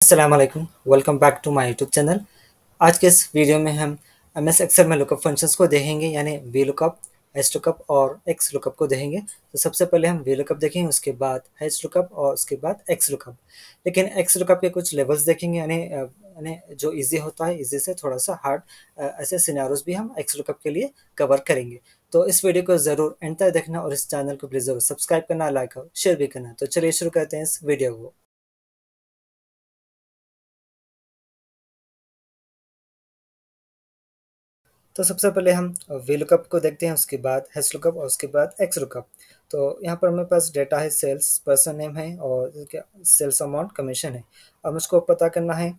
अस्सलाम वालेकुम, welcome back to my YouTube channel. आज के इस वीडियो में हम एमएस एक्सेल में लुकअप फंक्शंस को देखेंगे, यानी वी लुकअप, एच लुकअप और एक्स लुकअप को देखेंगे। तो सबसे पहले हम वी लुकअप देखेंगे, उसके बाद एच लुकअप और उसके बाद एक्स लुकअप। लेकिन एक्स लुकअप के कुछ लेवल्स देखेंगे, यानी जो इजी होता है, इजी से थोड़ा सा हार्ड, ऐसे सिनेरियोज भी हम एक्स लुकअप के लिए कवर करेंगे। तो इस वीडियो को ज़रूर एंड तक देखना और इस चैनल को प्लीज़ ज़रूर सब्सक्राइब करना, लाइक और शेयर भी करना। तो चलिए शुरू करते हैं इस वीडियो को। तो सबसे पहले हम वी लुकअप को देखते हैं, उसके बाद हैश लुकअप और उसके बाद एक्स लुकअप। तो यहाँ पर मेरे पास डेटा है, सेल्स पर्सन नेम है और क्या सेल्स अमाउंट कमीशन है। अब मुझको पता करना है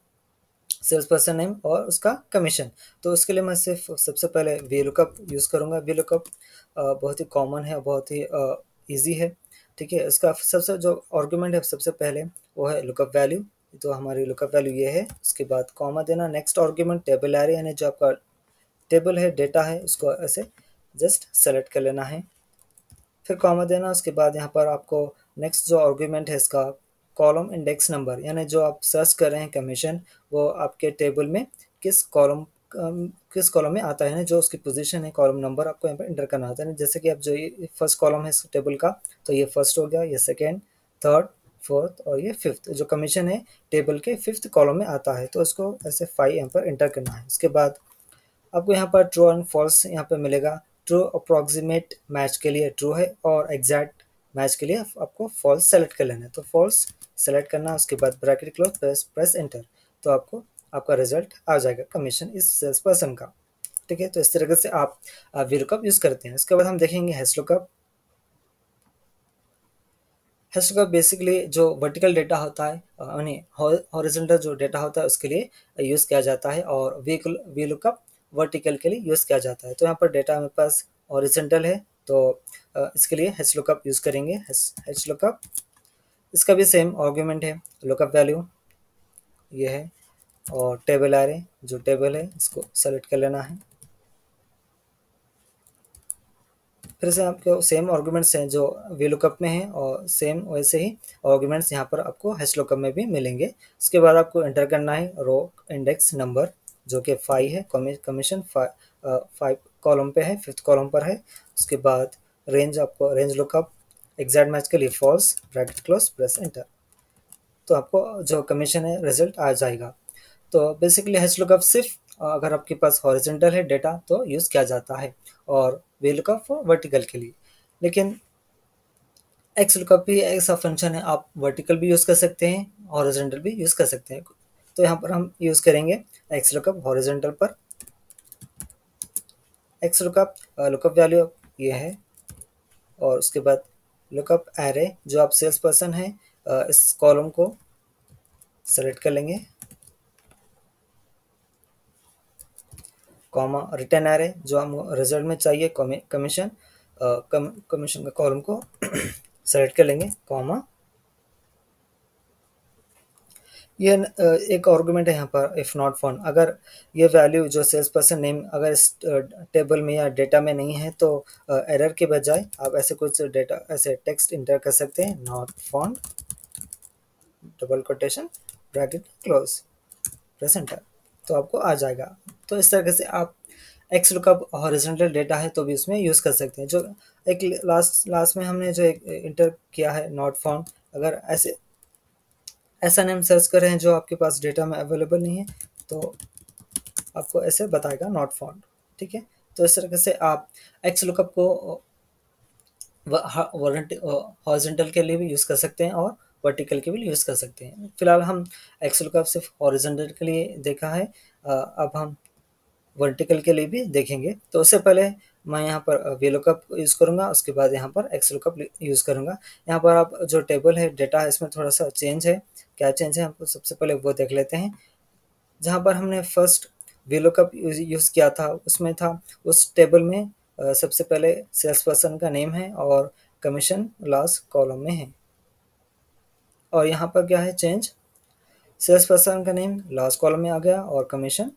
सेल्स पर्सन नेम और उसका कमीशन। तो उसके लिए मैं सिर्फ सबसे पहले वी लुकअप यूज़ करूँगा। वी लुकअप बहुत ही कॉमन है और बहुत ही ईजी है। ठीक है, इसका सबसे जो आर्गूमेंट है सबसे पहले वो है लुकअप वैल्यू। तो हमारी लुकअप वैल्यू ये है, उसके बाद कॉमा देना। नेक्स्ट आर्गूमेंट टेबल एरे, यानी जो आपका टेबल है, डेटा है, उसको ऐसे जस्ट सेलेक्ट कर लेना है, फिर कॉमा देना। उसके बाद यहाँ पर आपको नेक्स्ट जो आर्गुमेंट है इसका कॉलम इंडेक्स नंबर, यानी जो आप सर्च कर रहे हैं कमीशन, वो आपके टेबल में किस कॉलम किस कॉलम में आता है ना, जो उसकी पोजीशन है, कॉलम नंबर आपको यहाँ पर इंटर करना होता है। जैसे कि आप जो ये फर्स्ट कॉलम है इस टेबल का, तो ये फर्स्ट हो गया, ये सेकेंड, थर्ड, फोर्थ और ये फिफ्थ। जो कमीशन है टेबल के फिफ्थ कॉलम में आता है, तो उसको ऐसे 5 यहाँ पर इंटर करना है। उसके बाद आपको यहाँ पर ट्रू एंड फॉल्स यहाँ पर मिलेगा। ट्रू अप्रॉक्सीमेट मैच के लिए ट्रू है और एग्जैक्ट मैच के लिए आपको फॉल्स सेलेक्ट कर लेना है। तो फॉल्स सेलेक्ट करना, उसके बाद ब्रैकेट क्लोज, प्रेस एंटर। तो आपको आपका रिजल्ट आ जाएगा कमीशन इस सेल्स पर्सन का। ठीक है, तो इस तरीके से आप वी लुकअप यूज़ करते हैं। इसके बाद हम देखेंगे hash lookup. Hash lookup basically जो वर्टिकल डेटा होता है, यानी हॉरिजॉन्टल जो डेटा होता है उसके लिए यूज़ किया जाता है, और वी लुकअप वर्टिकल के लिए यूज़ किया जाता है। तो यहाँ पर डेटा मेरे पास हॉरिजॉन्टल है, तो इसके लिए हैश लुकअप यूज़ करेंगे। हैश लुकअप, इसका भी सेम आर्गुमेंट है, लुकअप वैल्यू ये है, और टेबल एरे, जो टेबल है इसको सेलेक्ट कर लेना है। फिर से आपको सेम आर्गुमेंट्स हैं जो वी लुकअप में हैं, और सेम वैसे ही आर्गुमेंट्स यहाँ पर आपको हैश लुकअप में भी मिलेंगे। उसके बाद आपको एंटर करना है रो इंडेक्स नंबर, जो कि 5 है। कमीशन 5 कॉलम पे है, फिफ्थ कॉलम पर है। उसके बाद रेंज, आपको रेंज लुकअप, एग्जैक्ट मैच के लिए false, bracket close, press enter. तो आपको जो कमीशन है रिजल्ट आ जाएगा। तो बेसिकली हैश लुकअप सिर्फ अगर आपके पास हॉरिजॉन्टल है डेटा तो यूज़ किया जाता है, और वी लुकअप वर्टिकल के लिए। लेकिन एक्स लुकअप भी ऐसा फंक्शन है, आप वर्टिकल भी यूज़ कर सकते हैं, हॉरिजॉन्टल भी यूज़ कर सकते हैं। तो यहाँ पर हम यूज़ करेंगे एक्स लुकअप हॉरिजॉन्टल पर। एक्स लुकअप लुकअप वैल्यू ये है, और उसके बाद लुकअप एरे, जो आप सेल्स पर्सन है इस कॉलम को सेलेक्ट कर लेंगे, कॉमा रिटर्न एरे, जो हम रिजल्ट में चाहिए कमीशन, कमीशन का कॉलम को सेलेक्ट कर लेंगे, कॉमा। ये एक आर्गुमेंट है यहाँ पर, इफ़ नॉट फाउंड। अगर ये वैल्यू जो सेल्स पर्सन नेम अगर इस टेबल में या डेटा में नहीं है, तो एरर के बजाय आप ऐसे कुछ डेटा, ऐसे टेक्स्ट इंटर कर सकते हैं, not found, double quotation, bracket close, press enter. तो आपको आ जाएगा। तो इस तरीके से आप एक्स लुकअप हॉरिजॉन्टल डेटा है तो भी उसमें यूज़ कर सकते हैं। जो एक लास्ट लास्ट में हमने जो एक इंटर किया है, नॉट फाउंड, अगर ऐसे ऐसा नेम सर्च कर रहे हैं जो आपके पास डेटा में अवेलेबल नहीं है, तो आपको ऐसे बताएगा नॉट फाउंड। ठीक है, तो इस तरीके से आप एक्स लुकअप को हॉरिजॉन्टल के लिए भी यूज़ कर सकते हैं और वर्टिकल के भी यूज़ कर सकते हैं। फिलहाल हम एक्स लुकअप सिर्फ हॉरिजॉन्टल के लिए देखा है, अब हम वर्टिकल के लिए भी देखेंगे। तो उससे पहले मैं यहाँ पर वी लुकअप यूज़ करूँगा, उसके बाद यहाँ पर एक्स लुकअप यूज़ करूँगा। यहाँ पर आप जो टेबल है, डेटा है, इसमें थोड़ा सा चेंज है। क्या चेंज है, हमको सबसे पहले वो देख लेते हैं। जहाँ पर हमने फर्स्ट वी लुकअप यूज़ किया था, उसमें था उस टेबल में सबसे पहले सेल्स पर्सन का नेम है और कमीशन लास्ट कॉलम में है। और यहाँ पर क्या है चेंज, सेल्स पर्सन का नेम लास्ट कॉलम में आ गया और कमीशन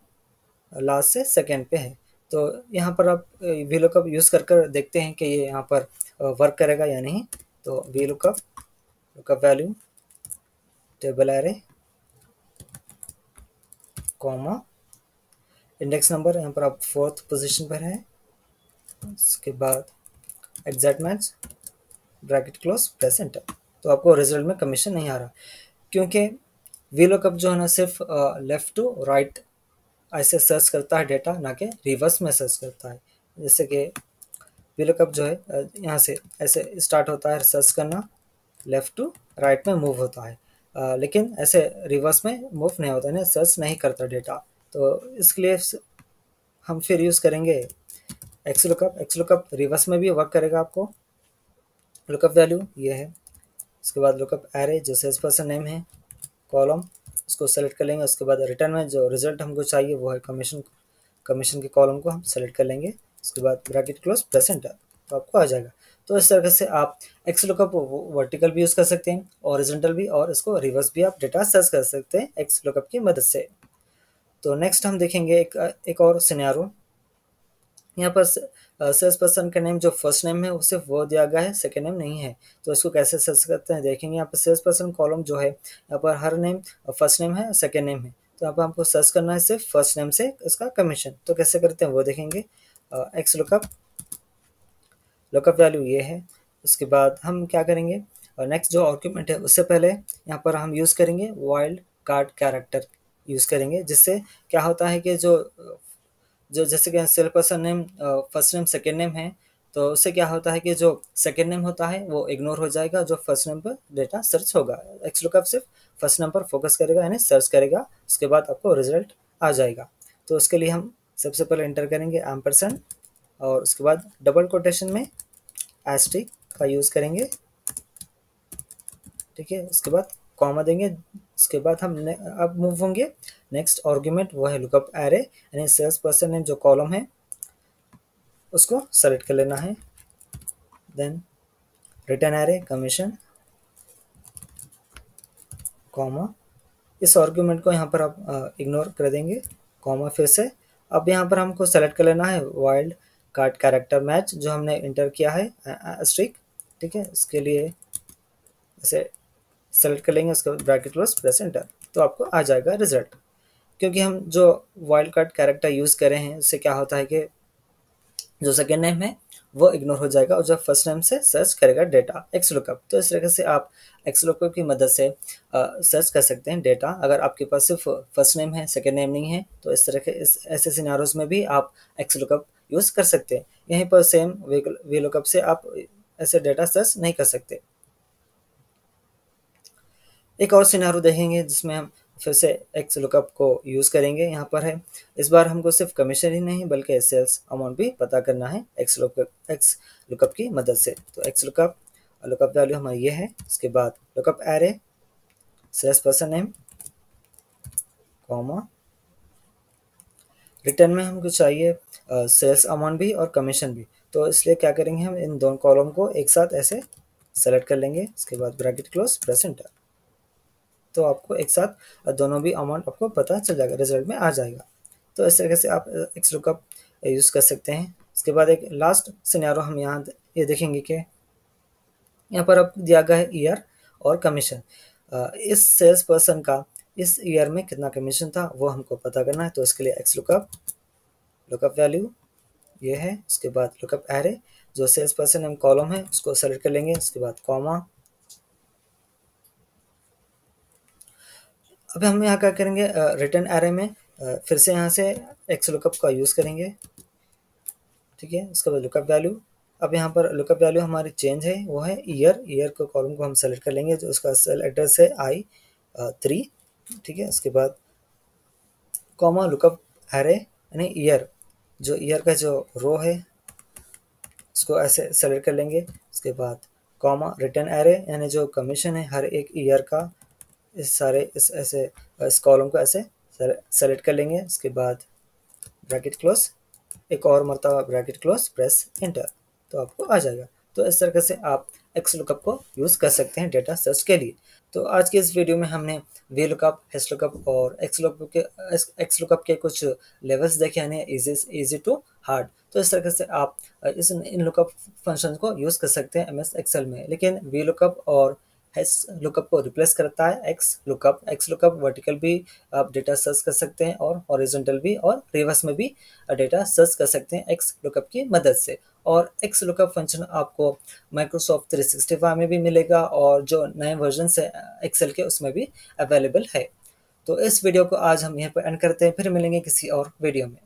लास्ट से सेकंड पे है। तो यहाँ पर आप वी लुकअप यूज़ कर कर देखते हैं कि ये यहाँ पर वर्क करेगा या नहीं। तो V lookup, lookup value, table array, comma, index number यहाँ पर आप 4th पोजीशन पर है, उसके बाद exact match, bracket close, press enter. तो आपको रिजल्ट में कमीशन नहीं आ रहा, क्योंकि वी लुकअप जो है ना सिर्फ लेफ्ट टू राइट ऐसे सर्च करता है डेटा, ना कि रिवर्स में सर्च करता है। जैसे कि वी लुकअप जो है यहाँ से ऐसे स्टार्ट होता है सर्च करना, लेफ्ट टू राइट में मूव होता है, लेकिन ऐसे रिवर्स में मूव नहीं होता है ना, सर्च नहीं करता डेटा। तो इसके लिए हम फिर यूज़ करेंगे x lookup. X lookup reverse में भी वर्क करेगा आपको। लुकअप वैल्यू ये है, उसके बाद लुकअप एरे जो सेल्स पर्सन नेम है, कॉलम उसको सेलेक्ट कर लेंगे, उसके बाद रिटर्न में जो रिजल्ट हमको चाहिए वो है कमीशन, कमीशन के कॉलम को हम सेलेक्ट कर लेंगे, उसके बाद ब्रैकेट क्लोज, प्रेस एंटर, तो आपको आ जाएगा। तो इस तरह से आप एक्स लुकअप वर्टिकल भी यूज़ कर सकते हैं, हॉरिजॉन्टल भी, और इसको रिवर्स भी आप डेटा सर्च कर सकते हैं एक्स लुकअप की मदद से। तो नेक्स्ट हम देखेंगे एक और सिनेरियो। यहाँ पर सेल्स पर्सन का नेम जो फर्स्ट नेम है वो सिर्फ वो दिया गया है, सेकंड नेम नहीं है। तो इसको कैसे सर्च करते हैं देखेंगे। यहाँ पर सेल्स पर्सन कॉलम जो है, यहाँ पर हर नेम फर्स्ट नेम है, सेकंड नेम है। तो यहाँ पर हमको सर्च करना है सिर्फ फर्स्ट नेम से इसका कमीशन। तो कैसे करते हैं वो देखेंगे। एक्स लुकअप, लुकअप वैल्यू ये है। उसके बाद हम क्या करेंगे, नेक्स्ट जो आर्गुमेंट है उससे पहले यहाँ पर हम यूज़ करेंगे वाइल्ड कार्ड कैरेक्टर यूज़ करेंगे, जिससे क्या होता है कि जो जो जैसे कि cell person name first name second name है, तो उससे क्या होता है कि जो सेकेंड नेम होता है वो इग्नोर हो जाएगा, जो फर्स्ट नेम पर डेटा सर्च होगा। एक्स लुकअप सिर्फ फर्स्ट नेम पर फोकस करेगा, यानी सर्च करेगा, उसके बाद आपको रिजल्ट आ जाएगा। तो उसके लिए हम सबसे पहले एंटर करेंगे एम्परसेंड, और उसके बाद डबल कोटेशन में एस्ट्रिक का यूज़ करेंगे, ठीक है। उसके बाद कॉमा देंगे, उसके बाद हम अब मूव होंगे नेक्स्ट आर्गुमेंट, वो है लुकअप एरे, यानी सेल्स पर्सन नेम जो कॉलम है उसको सेलेक्ट कर लेना है। Then return array commission, comma, इस आर्गुमेंट को यहाँ पर आप इग्नोर कर देंगे, कॉमा फिर से। अब यहाँ पर हमको सेलेक्ट कर लेना है वाइल्ड कार्ड कैरेक्टर मैच जो हमने इंटर किया है स्ट्रिक, ठीक है। इसके लिए ऐसे सेलेक्ट कर लेंगे, उसके बाद ब्रैकेट क्लोज, प्रेस एंटर, तो आपको आ जाएगा रिजल्ट। क्योंकि हम जो वाइल्ड कार्ड कैरेक्टर यूज़ करे हैं उससे क्या होता है कि जो सेकेंड नेम है वो इग्नोर हो जाएगा, और जो फर्स्ट नेम से सर्च करेगा डेटा एक्स लुकअप। तो इस तरह से आप एक्स लुकअप की मदद से सर्च कर सकते हैं डेटा। अगर आपके पास सिर्फ फर्स्ट नेम है, सेकेंड नेम नहीं है, तो इस तरह के इस ऐसे सिनारोज में भी आप एक्स लुकअप यूज़ कर सकते हैं। यहीं पर सेम वी लुकअप से आप ऐसे डेटा सर्च नहीं कर सकते। एक और सिनारो देखेंगे जिसमें हम फिर से एक्स लुकअप को यूज़ करेंगे। यहाँ पर है, इस बार हमको सिर्फ कमीशन ही नहीं बल्कि सेल्स अमाउंट भी पता करना है एक्स लुकअप की मदद से। तो एक्स लुकअप, लुकअप वैल्यू हमारी ये है। उसके बाद lookup array, sales person name, comma, return में हमको चाहिए सेल्स अमाउंट भी और कमीशन भी। तो इसलिए क्या करेंगे, हम इन दोनों कॉलम को एक साथ ऐसे सेलेक्ट कर लेंगे, उसके बाद ब्रैकेट क्लोज, प्रेस एंटर, तो आपको एक साथ दोनों भी अमाउंट आपको पता चल जाएगा, रिजल्ट में आ जाएगा। तो इस तरीके से आप एक्स लुकअप यूज़ कर सकते हैं। उसके बाद एक लास्ट सिनेरियो हम यहाँ ये देखेंगे कि यहाँ पर अब दिया गया है ईयर और कमीशन। इस सेल्स पर्सन का इस ईयर में कितना कमीशन था वो हमको पता करना है। तो इसके लिए एक्स लुकअप, लुकअप वैल्यू ये है। उसके बाद लुकअप एरे, जो सेल्स पर्सन नेम कॉलम है उसको सेलेक्ट कर लेंगे, उसके बाद कॉमा। अब हम यहाँ क्या करेंगे, रिटर्न एरे में फिर से यहाँ से एक्स लुकअप का यूज़ करेंगे, ठीक है। उसके बाद लुकअप वैल्यू, अब यहाँ पर लुकअप वैल्यू हमारी चेंज है, वो है ईयर। ईयर को कॉलम को हम सेलेक्ट कर लेंगे, जो उसका सेल एड्रेस है I3, ठीक है। उसके बाद कॉमा, लुकअप एरे यानी ईयर, जो ईयर का जो रो है उसको ऐसे सेलेक्ट कर लेंगे। उसके बाद कॉमा, रिटर्न एरे यानी जो कमीशन है हर एक ईयर का, इस सारे इस ऐसे इस कॉलम को ऐसे सेलेक्ट कर लेंगे। उसके बाद ब्रैकेट क्लोज, एक और मरतबा ब्रैकेट क्लोज, प्रेस एंटर, तो आपको आ जाएगा। तो इस तरीके से आप एक्स लुकअप को यूज़ कर सकते हैं डेटा सर्च के लिए। तो आज के इस वीडियो में हमने वी लुकअप, एच लुकअप और एक्स लुकअप के कुछ लेवल्स देखे, यानी इजी टू हार्ड। तो इस तरीके से आप इन लुकअप फंक्शन को यूज़ कर सकते हैं MS एक्सेल में। लेकिन वी लुकअप और हैश लुकअप को रिप्लेस करता है एक्स लुकअप वर्टिकल भी आप डेटा सर्च कर सकते हैं और हॉरिजॉन्टल भी और रिवर्स में भी डेटा सर्च कर सकते हैं एक्स लुकअप की मदद से। और एक्स लुकअप फंक्शन आपको माइक्रोसॉफ्ट 365 में भी मिलेगा और जो नए वर्जन है एक्सेल के उसमें भी अवेलेबल है। तो इस वीडियो को आज हम यहाँ पर एंड करते हैं, फिर मिलेंगे किसी और वीडियो में।